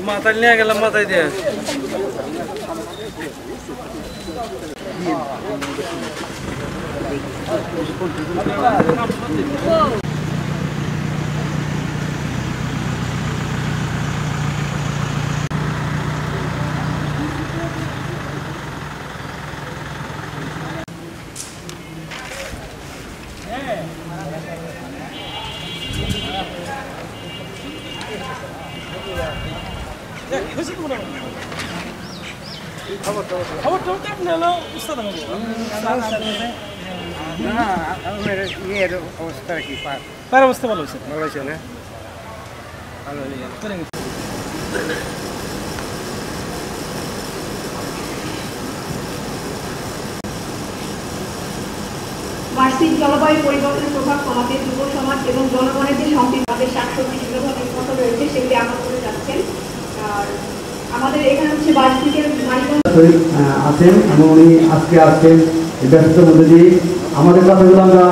মাথায় নিয়ে গেলাম, মাথায় দিয়ে অবস্থা কি পার অবস্থা ভালো হয়েছে, ভালো হয়েছে না? বার্ষিক জলবায়ু পরিবর্তনের প্রভাব কমাতে যুব সমাজ এবং জনগণের যে সম্পৃক্ত তাদের শাকসবজি বিভিন্ন ফসল রয়েছে সেগুলি আবাদ করে যাচ্ছেন। আর আমাদের এখানে হচ্ছে বার্ষিকের মালিকগঞ্জ আছেন এবং উনি আজকে আসছেন এই ব্যস্ততার মধ্যে দিয়ে আমাদের কথাগুলো আমরা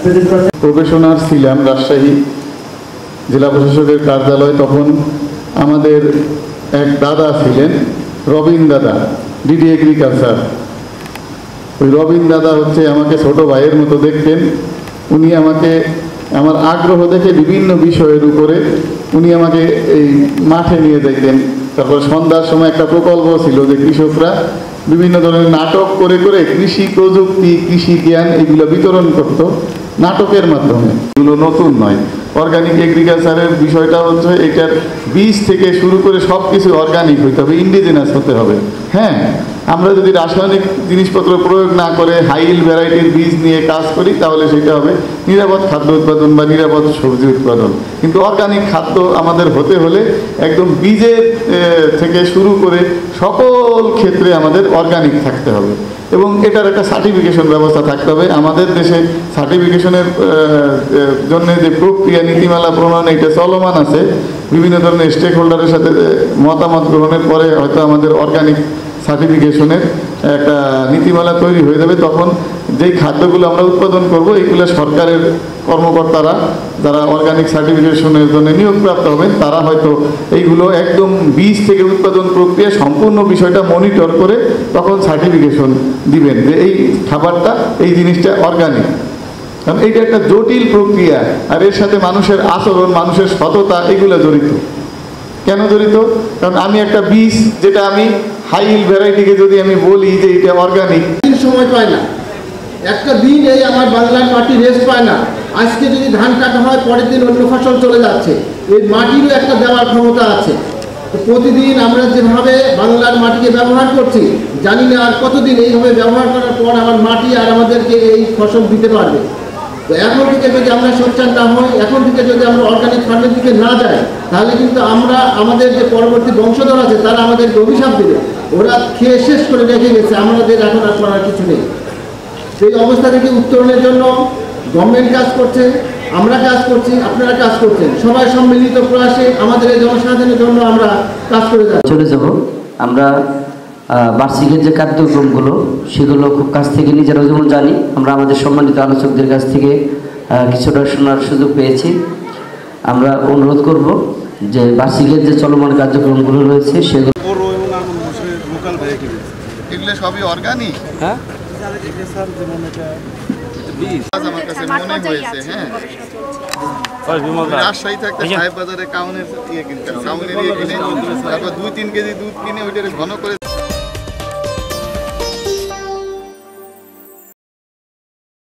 প্রেজেন্ট করছি। প্রফেশনাল ছিলাম রাজশাহী জেলা প্রশাসকের কার্যালয়, তখন আমাদের এক দাদা ছিলেন রবিন দাদা, ডিডি এগ্রিকালচার। ওই রবিন দাদা হচ্ছে আমাকে ছোট ভাইয়ের মতো দেখতেন। উনি আমাকে আমার আগ্রহ দেখে বিভিন্ন বিষয়ের উপরে উনি আমাকে এই মাঠে নিয়ে যেতেন। তারপর সন্ধ্যার সময় একটা প্রকল্প ছিল যে কৃষকরা বিভিন্ন ধরনের নাটক করে করে কৃষি প্রযুক্তি, কৃষি জ্ঞান এগুলো বিতরণ করত নাটকের মাধ্যমে। এগুলো নতুন নয়। অর্গানিক এগ্রিকালচারের বিষয়টা হচ্ছে এটার বীজ থেকে শুরু করে সব কিছু অর্গানিক হইতে হবে, ইন্ডিজিনাস হতে হবে। হ্যাঁ, আমরা যদি রাসায়নিক জিনিসপত্র প্রয়োগ না করে হাইল ভ্যারাইটির বীজ নিয়ে কাজ করি তাহলে সেটা হবে নিরাপদ খাদ্য উৎপাদন বা নিরাপদ সবজি উৎপাদন। কিন্তু অর্গানিক খাদ্য আমাদের হতে হলে একদম বীজের থেকে শুরু করে সকল ক্ষেত্রে আমাদের অর্গানিক থাকতে হবে এবং এটার একটা সার্টিফিকেশন ব্যবস্থা থাকতে হবে। আমাদের দেশে সার্টিফিকেশনের জন্য যে প্রক্রিয়া নীতিমালা প্রণয়ন এটা চলমান আছে। বিভিন্ন ধরনের স্টেক হোল্ডারের সাথে মতামত গ্রহণের পরে হয়তো আমাদের অর্গানিক সার্টিফিকেশনের একটা নীতিমালা তৈরি হয়ে যাবে। তখন যেই খাদ্যগুলো আমরা উৎপাদন করব এইগুলো সরকারের কর্মকর্তারা যারা অর্গানিক সার্টিফিকেশনের জন্য নিয়োগপ্রাপ্ত হবেন তারা হয়তো এইগুলো একদম বীজ থেকে উৎপাদন প্রক্রিয়া সম্পূর্ণ বিষয়টা মনিটর করে তখন সার্টিফিকেশন দিবেন যে এই খাবারটা, এই জিনিসটা অর্গানিক। কারণ এইটা একটা জটিল প্রক্রিয়া আর এর সাথে মানুষের আচরণ, মানুষের সততা এগুলো জড়িত। কেন জড়িত? কারণ আমি একটা বীজ যেটা আমি হাইল ভ্যারাইটিকে যদি আমি বলি যে এটা অর্গানিক, সময় পায় না, একটা দিন এই আমার বাংলার মাটি রেস্ট পায় না। আজকে যদি ধান কাটা হয় পরের দিন অন্য ফসল চলে যাচ্ছে। এই মাটিরও একটা দেওয়ার ক্ষমতা আছে। তো প্রতিদিন আমরা যেভাবে বাংলার মাটিকে ব্যবহার করছি জানি না আর কতদিন এইভাবে ব্যবহার করার পর আমার মাটি আর আমাদেরকে এই ফসল দিতে পারবে। তো এখন থেকে যদি আমরা সোচ্চার না হই, এখন থেকে যদি আমরা অর্গানিক ফার্মের দিকে না যাই তাহলে কিন্তু আমরা আমাদের যে পরবর্তী বংশধর আছে তারা আমাদেরকে অভিশাপ দেবে, ওরা খেয়ে শেষ করে রেখে গেছে, আমাদের এখন আর করার কিছু নেই। সেই অবস্থা থেকে উত্তরণের জন্য গভর্নমেন্ট কাজ করছে, আমরা কাজ করছি, আপনারা কাজ করছেন, সবাই সম্মিলিত প্রয়াসে আমাদের এই জনসাধারণের জন্য আমরা কাজ করে চলে যাব। আমরা বার্ষিকের যে কার্যক্রমগুলো সেগুলো খুব কাছ থেকে নিজেরাও যেমন জানি, আমরা আমাদের সম্মানিত আলোচকদের কাছ থেকে কিছুটা শোনার সুযোগ পেয়েছি। আমরা অনুরোধ করব যে বার্ষিকের যে চলমান কার্যক্রমগুলো রয়েছে সেগুলো এগুলো সবই অর্গানিক। হ্যাঁ, আমার কাছে মনে হয়েছে। হ্যাঁ, রাজশাহী থাকতে সাহেব বাজারে কাউনের ইয়ে কিনতাম, কাউনের ইয়ে কিনে তারপর 2-3 কেজি দুধ কিনে ওইটা ঘন করে